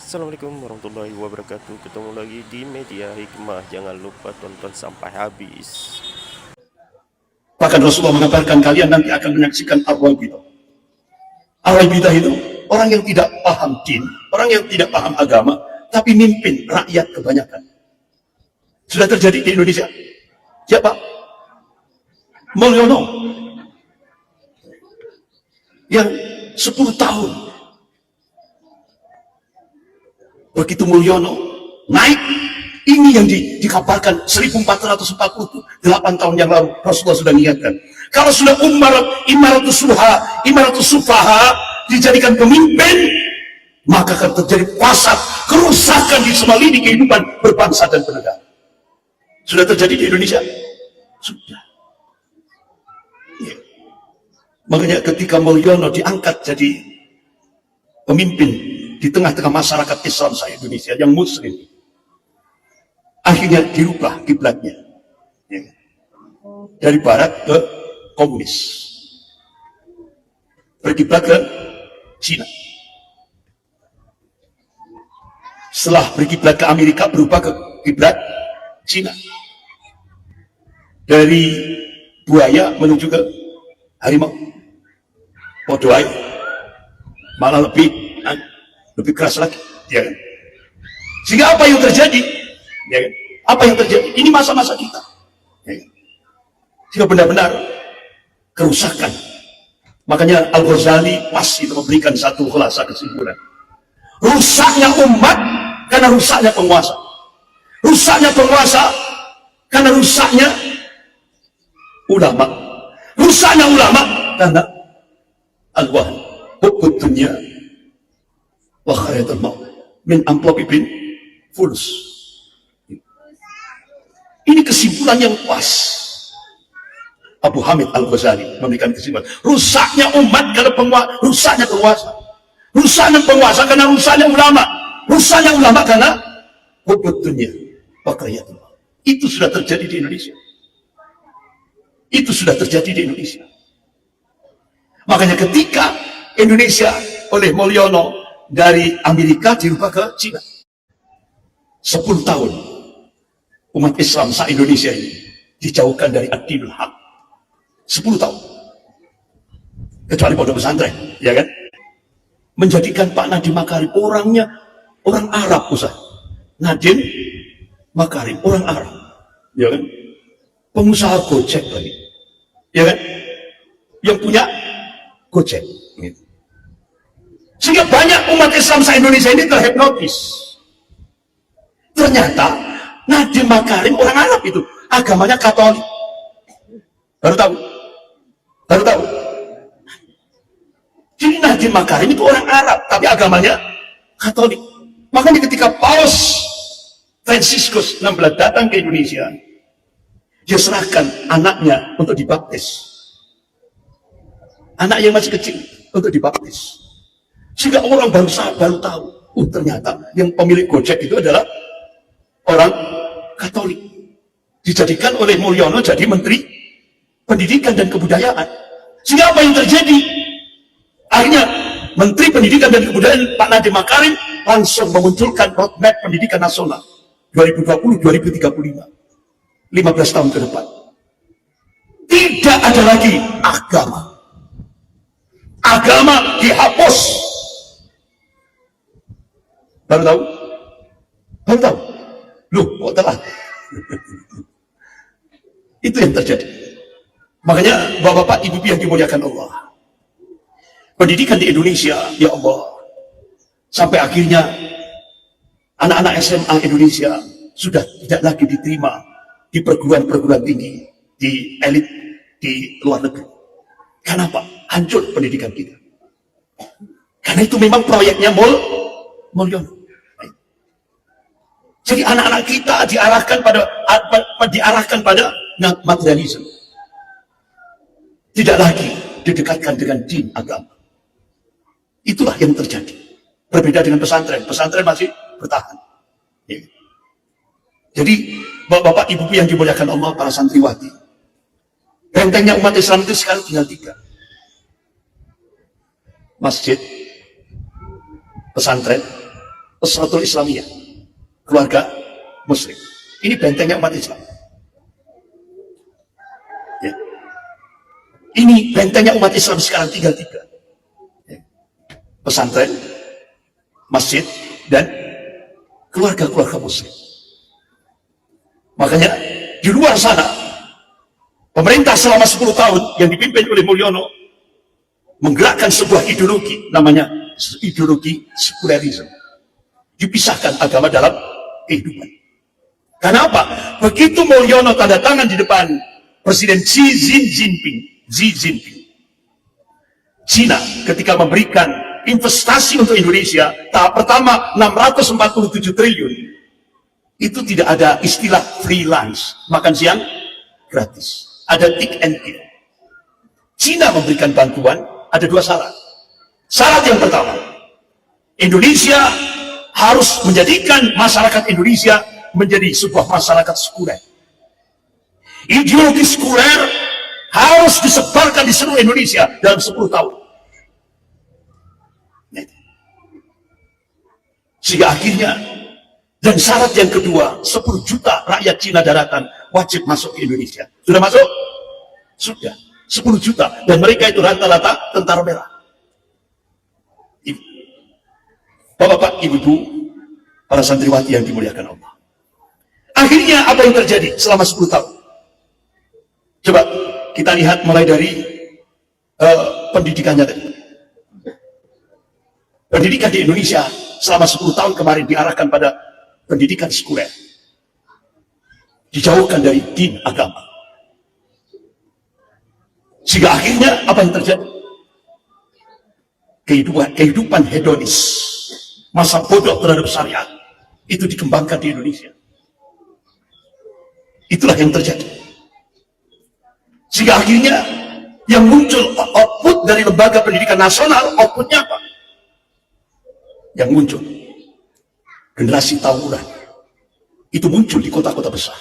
Assalamualaikum warahmatullahi wabarakatuh. Ketemu lagi di Media Hikmah. Jangan lupa tonton sampai habis. Bahkan Rasulullah mengabarkan kalian nanti akan menyaksikan awal bidah. Awal bidah itu orang yang tidak paham din, orang yang tidak paham agama, tapi mimpin rakyat kebanyakan. Sudah terjadi di Indonesia. Siapa? Mulyono yang 10 tahun. Begitu Mulyono naik, ini yang dikabarkan 1448 tahun yang lalu Rasulullah sudah mengingatkan. Kalau sudah imaratus sufaha dijadikan pemimpin, maka akan terjadi fasad, kerusakan di semua lini kehidupan berbangsa dan bernegara. Sudah terjadi di Indonesia? Sudah. Ya. Makanya ketika Mulyono diangkat jadi pemimpin di tengah-tengah masyarakat Islam se-Indonesia yang muslim, akhirnya dirubah kiblatnya, ya, dari barat ke komunis, berkiblat ke Cina. Setelah berkiblat ke Amerika, berubah ke kiblat Cina. Dari buaya menuju ke harimau. Podoai malah lebih keras lagi, ya kan? Sehingga apa yang terjadi? Ya kan? Apa yang terjadi? Ini masa-masa kita. Ya kan? Sehingga benar-benar kerusakan. Makanya Al-Ghazali pas itu memberikan satu khulasa kesimpulan. Rusaknya umat karena rusaknya penguasa. Rusaknya penguasa karena rusaknya ulama. Rusaknya ulama karena al-wahn, hubbud dunya wa khayatul maut min amplop bin fulus. Ini kesimpulan yang pas. Abu Hamid Al-Ghazali memberikan kesimpulan. Rusaknya umat karena penguasa, rusaknya penguasa. Rusaknya penguasa karena rusaknya ulama. Rusaknya ulama karena hubbud dunya wa khayatul maut. Itu sudah terjadi di Indonesia. Itu sudah terjadi di Indonesia. Makanya ketika Indonesia oleh Mulyono dari Amerika dirubah ke Cina, 10 tahun umat Islam se-Indonesia ini dijauhkan dari ad-dinul haq. 10 tahun. Kecuali pondok pesantren, ya kan? Menjadikan Pak Nadiem Makarim orangnya orang Arab, Ustaz. Nadiem Makarim orang Arab, ya kan? Pengusaha Gojek lagi, ya kan? Yang punya Gojek. Sehingga banyak umat Islam se-Indonesia ini terhipnotis. Ternyata Nadiem Makarim orang Arab itu, agamanya Katolik. Baru tahu. Jadi Nadiem Makarim itu orang Arab, tapi agamanya Katolik. Makanya ketika Paus Fransiskus XVI datang ke Indonesia, dia serahkan anaknya untuk dibaptis. Anak yang masih kecil untuk dibaptis. Sehingga orang bangsa baru tahu, ternyata yang pemilik Gojek itu adalah orang Katolik. Dijadikan oleh Mulyono jadi Menteri Pendidikan dan Kebudayaan. Sehingga apa yang terjadi? Akhirnya Menteri Pendidikan dan Kebudayaan Pak Nadiem Makarim langsung memunculkan roadmap pendidikan nasional 2020-2035. 15 tahun ke depan. Tidak ada lagi agama. Agama dihapus. Baru tahu? Loh, kok telat? Itu yang terjadi. Makanya bapak-bapak, ibu-ibu yang dimuliakan Allah, pendidikan di Indonesia, ya Allah, sampai akhirnya anak-anak SMA Indonesia sudah tidak lagi diterima di perguruan-perguruan tinggi, di elit di luar negeri. Kenapa? Hancur pendidikan kita. Karena itu memang proyeknya Mulyono. Jadi anak-anak kita diarahkan pada materialisme. Tidak lagi didekatkan dengan din agama. Itulah yang terjadi. Berbeda dengan pesantren. Pesantren masih bertahan. Ya. Jadi bapak-bapak, ibu yang dimuliakan Allah, para santriwati, bentengnya umat Islam itu sekarang tinggal 3. Masjid, pesantren, Usratul Islamiyah, keluarga Muslim. Ini bentengnya umat Islam. Ya. Ini bentengnya umat Islam sekarang tinggal 3. Ya. Pesantren, masjid, dan keluarga-keluarga Muslim. Makanya di luar sana, pemerintah selama 10 tahun yang dipimpin oleh Mulyono menggerakkan sebuah ideologi, namanya ideologi sekulerisme. Dipisahkan agama dalam kehidupan. Karena apa? Begitu Mulyono tanda tangan di depan Presiden Xi Jinping, Cina ketika memberikan investasi untuk Indonesia, tahap pertama 647 triliun, itu tidak ada istilah freelance, makan siang gratis, ada take and give. Cina memberikan bantuan, ada 2 syarat. Syarat yang pertama, Indonesia harus menjadikan masyarakat Indonesia menjadi sebuah masyarakat sekuler. Ideologi sekuler harus disebarkan di seluruh Indonesia dalam 10 tahun. Sehingga akhirnya, dan syarat yang kedua, 10 juta rakyat Cina daratan wajib masuk ke Indonesia. Sudah masuk? Sudah. 10 juta. Dan mereka itu rata-rata tentara merah. Bapak-bapak, ibu-ibu, para santriwati yang dimuliakan Allah. Akhirnya apa yang terjadi selama 10 tahun? Coba kita lihat mulai dari pendidikannya tadi. Pendidikan di Indonesia selama 10 tahun kemarin diarahkan pada pendidikan sekuler. Dijauhkan dari din agama. Sehingga akhirnya apa yang terjadi? Kehidupan hedonis, masa bodoh terhadap syariat, itu dikembangkan di Indonesia. Itulah yang terjadi. Sehingga akhirnya yang muncul output dari lembaga pendidikan nasional, outputnya apa? Yang muncul generasi tawuran. Itu muncul di kota-kota besar.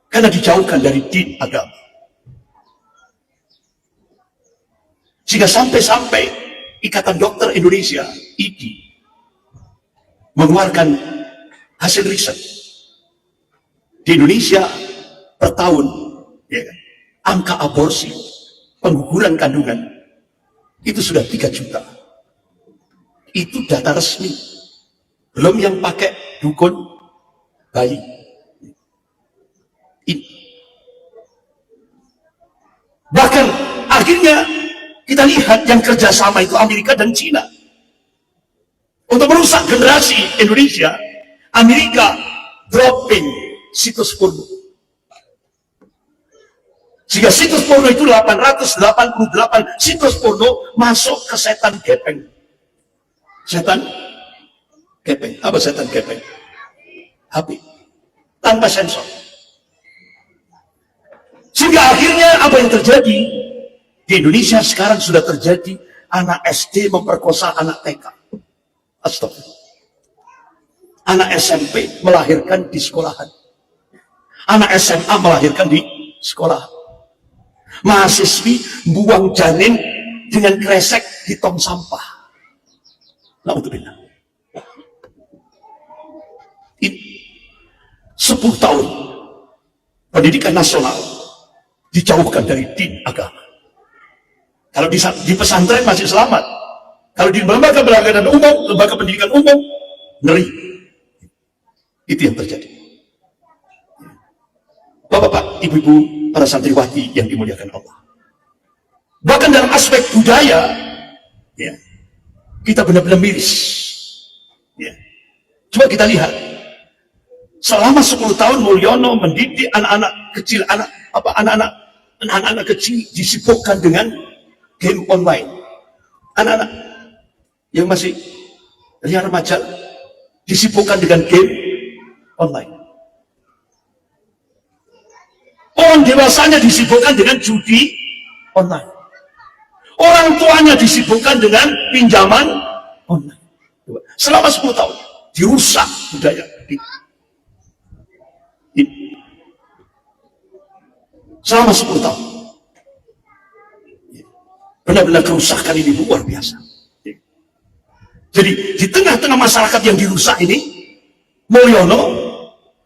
Karena dijauhkan dari din agama. Sehingga sampai-sampai Ikatan Dokter Indonesia, IDI, mengeluarkan hasil riset. Di Indonesia per tahun, ya kan, angka aborsi, pengguguran kandungan, itu sudah 3 juta. Itu data resmi. Belum yang pakai dukun bayi. Ini. Bahkan akhirnya kita lihat yang kerjasama itu Amerika dan Cina. Untuk merusak generasi Indonesia, Amerika dropping situs porno. Sehingga situs porno itu 888 situs porno masuk ke setan gepeng. Setan gepeng. Apa setan gepeng? HP. Tanpa sensor. Sehingga akhirnya apa yang terjadi? Di Indonesia sekarang sudah terjadi anak SD memperkosa anak TK. Astagfirullah. Anak SMP melahirkan di sekolahan. Anak SMA melahirkan di sekolah. Mahasiswi buang janin dengan kresek di tong sampah. Na'udzubillah. Ini 10 tahun pendidikan nasional dijauhkan dari din agama. Kalau di pesantren masih selamat. Kalau di lembaga pendidikan umum, lembaga pendidikan umum, ngeri. Itu yang terjadi. Bapak-bapak, ibu-ibu, para santriwati yang dimuliakan Allah. Bahkan dalam aspek budaya, ya, kita benar-benar miris. Ya. Coba kita lihat. Selama 10 tahun Mulyono mendidik anak-anak kecil, anak-anak kecil disibukkan dengan game online. Anak-anak yang masih remaja disibukkan dengan game online. Orang dewasanya disibukkan dengan judi online. Orang tuanya disibukkan dengan pinjaman online. Selama 10 tahun dirusak budaya ini. Selama 10 tahun. Benar-benar kerusakan ini luar biasa. Jadi di tengah-tengah masyarakat yang dirusak ini, Mulyono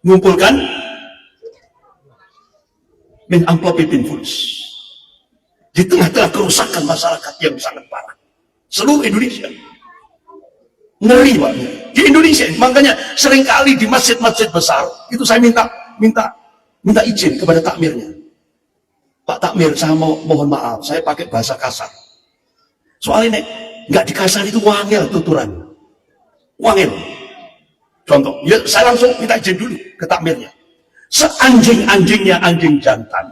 mengumpulkan min amplopipin fulus. Di tengah-tengah kerusakan masyarakat yang sangat parah, seluruh Indonesia ngeri Pak. Di Indonesia, makanya seringkali di masjid-masjid besar itu saya minta izin kepada takmirnya. Pak takmir, saya mohon maaf, saya pakai bahasa kasar. Soalnya nggak dikasar itu wangel tuturan, wangel. Contoh, ya saya langsung minta izin dulu ke takmirnya. Seanjing-anjingnya anjing jantan,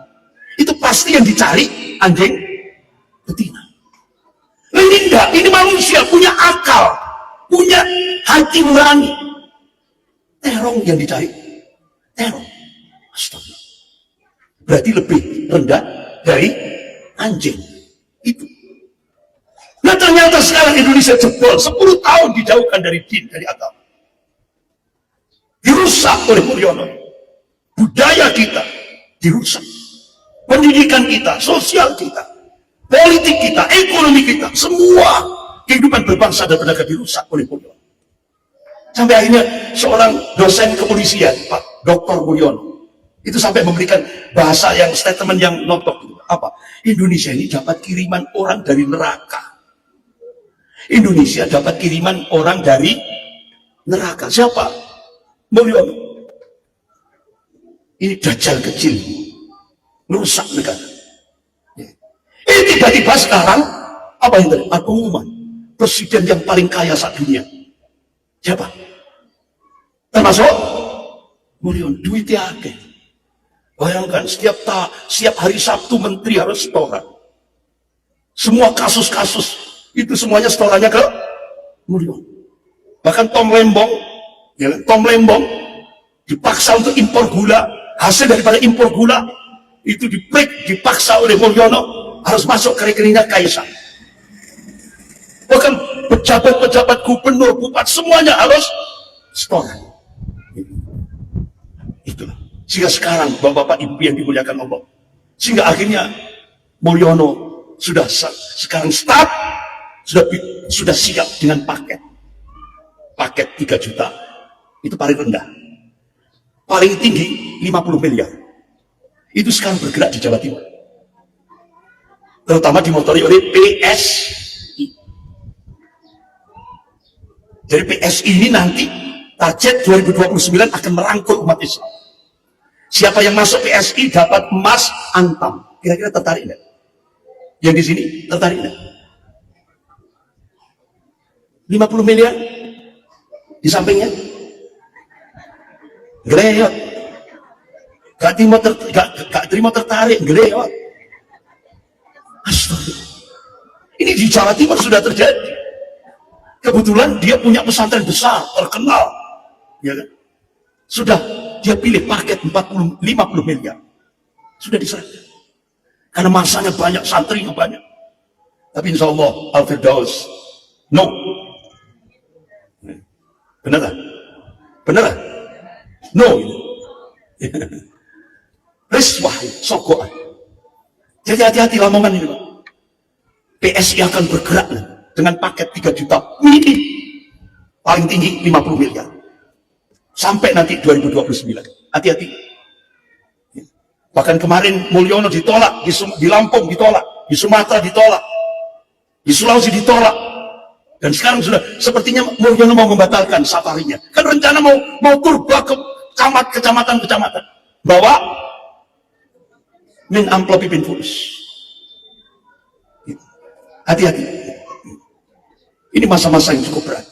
itu pasti yang dicari anjing betina. Ini enggak, ini manusia punya akal, punya hati nurani. Terong yang dicari, terong. Astaga. Berarti lebih rendah dari anjing itu. Nah ternyata sekarang Indonesia jebol 10 tahun dijauhkan dari din, dari agama. Dirusak oleh Mulyono. Budaya kita dirusak. Pendidikan kita, sosial kita, politik kita, ekonomi kita, semua kehidupan berbangsa dan bernegara dirusak oleh Mulyono. Sampai akhirnya seorang dosen kepolisian, Pak Dr. Mulyono, itu sampai memberikan bahasa yang statement yang notok. Apa? Indonesia ini dapat kiriman orang dari neraka. Indonesia dapat kiriman orang dari neraka. Siapa? Mulyono. Ini dajjal kecil, merusak negara. Ini tiba-tiba sekarang apa yang terjadi? Pengumuman presiden yang paling kaya saat dunia. Siapa? Termasuk Mulyono. Duitnya akeh. Bayangkan setiap hari Sabtu menteri harus setoran. Semua kasus-kasus itu semuanya setorannya ke Mulyono. Bahkan Tom Lembong dipaksa untuk impor gula. Hasil daripada impor gula itu dipaksa oleh Mulyono harus masuk ke rekeningnya Kaisang. Bahkan pejabat-pejabat gubernur, bupati semuanya harus setoran. Itulah. Sehingga sekarang bapak-bapak ibu yang dimuliakan Allah, sehingga akhirnya Mulyono sudah sekarang start, sudah siap dengan paket 3 juta. Itu paling rendah. Paling tinggi 50 miliar. Itu sekarang bergerak di Jawa Timur, terutama dimotori oleh PSI. Jadi PSI ini nanti target 2029 akan merangkul umat Islam. Siapa yang masuk PSI dapat emas antam. Kira-kira tertarik enggak? Yang di sini tertarik enggak? 50 miliar di sampingnya geleyot. Gak terima tertarik, geleyot. Astaga. Ini di Jawa Timur sudah terjadi. Kebetulan dia punya pesantren besar, terkenal, ya kan? Sudah dia pilih paket 50 miliar. Sudah diserahkan. Karena masanya banyak, santrinya banyak. Tapi insya Allah Al-Firdaus no. Benar tak? Benar tak? No. Riswah, sokoan. Jadi hati-hati lamongan ini Pak. PSI akan bergerak dengan paket 3 juta mini. Paling tinggi 50 miliar. Sampai nanti 2029. Hati-hati. Bahkan kemarin Mulyono ditolak, di Lampung ditolak, di Sumatera ditolak, di Sulawesi ditolak. Dan sekarang sudah sepertinya Mulyono mau membatalkan safarinya. Kan rencana mau turba ke kecamatan-kecamatan. Bawa min amplopipin fulus. Hati-hati. Ini masa-masa yang cukup berat.